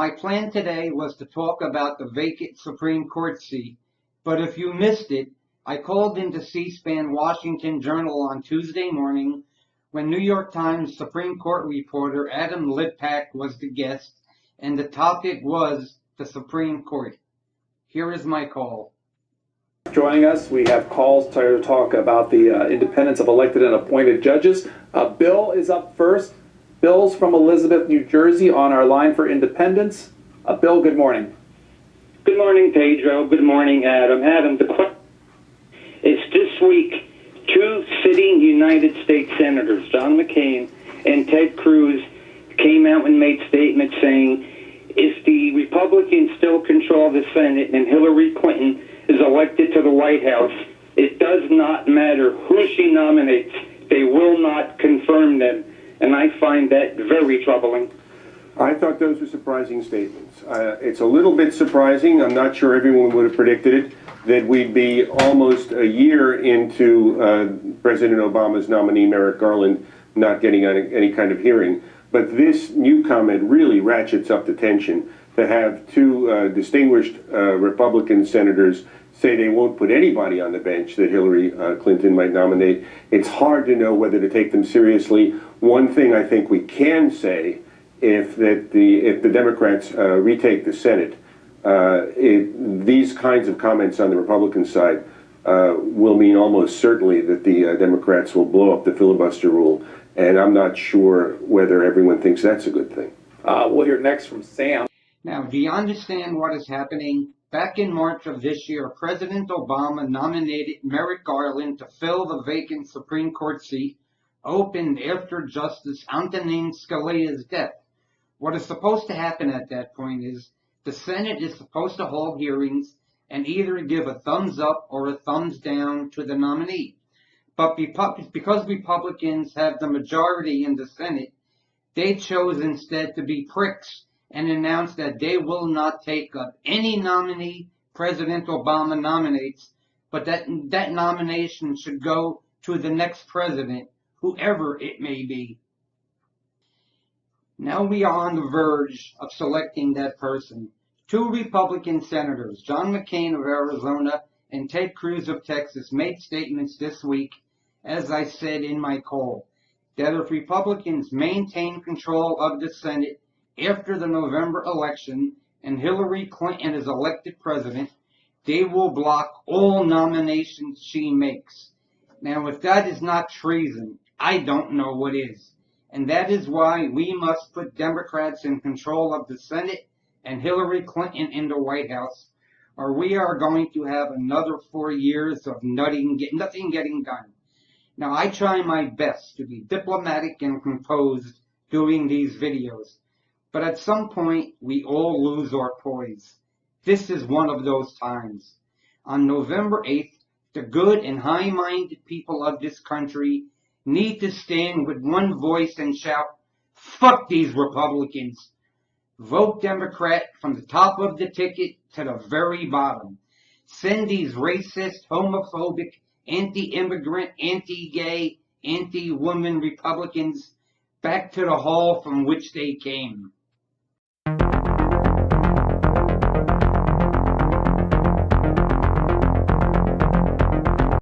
my plan today was to talk about the vacant Supreme Court seat, but if you missed it, I called into C-SPAN Washington Journal on Tuesday morning when New York Times Supreme Court reporter Adam Litpak was the guest, and the topic was the Supreme Court. Here is my call. Joining us, we have calls to talk about the independence of elected and appointed judges. Bill is up first. Bill's from Elizabeth, New Jersey, on our line for independence. Bill, good morning. Good morning, Pedro. Good morning, Adam. Adam, the question is this week, two sitting United States senators, John McCain and Ted Cruz, came out and made statements saying if the Republicans still control the Senate and Hillary Clinton is elected to the White House, it does not matter who she nominates. They will not confirm them. And I find that very troubling. I thought those were surprising statements. It's a little bit surprising. I'm not sure everyone would have predicted it, that we'd be almost a year into President Obama's nominee, Merrick Garland, not getting any kind of hearing. But this new comment really ratchets up the tension to have two distinguished Republican senators say they won't put anybody on the bench that Hillary Clinton might nominate. It's hard to know whether to take them seriously. One thing I think we can say, if the Democrats retake the Senate, these kinds of comments on the Republican side will mean almost certainly that the Democrats will blow up the filibuster rule, and I'm not sure whether everyone thinks that's a good thing. We'll hear next from Sam. Now, do you understand what is happening? Back in March of this year, President Obama nominated Merrick Garland to fill the vacant Supreme Court seat opened after Justice Antonin Scalia's death. What is supposed to happen at that point is the Senate is supposed to hold hearings and either give a thumbs up or a thumbs down to the nominee. But because Republicans have the majority in the Senate, they chose instead to be pricks and announced that they will not take up any nominee President Obama nominates, but that nomination should go to the next president, whoever it may be. Now we are on the verge of selecting that person. Two Republican senators, John McCain of Arizona and Ted Cruz of Texas, made statements this week, as I said in my call, that if Republicans maintain control of the Senate after the November election and Hillary Clinton is elected president, they will block all nominations she makes. Now, if that is not treason, I don't know what is. And that is why we must put Democrats in control of the Senate and Hillary Clinton in the White House, or we are going to have another 4 years of nothing getting done. Now, I try my best to be diplomatic and composed doing these videos, but at some point, we all lose our poise. This is one of those times. On November 8th, the good and high-minded people of this country need to stand with one voice and shout, "Fuck these Republicans." Vote Democrat from the top of the ticket to the very bottom. Send these racist, homophobic, anti-immigrant, anti-gay, anti-woman Republicans back to the hall from which they came.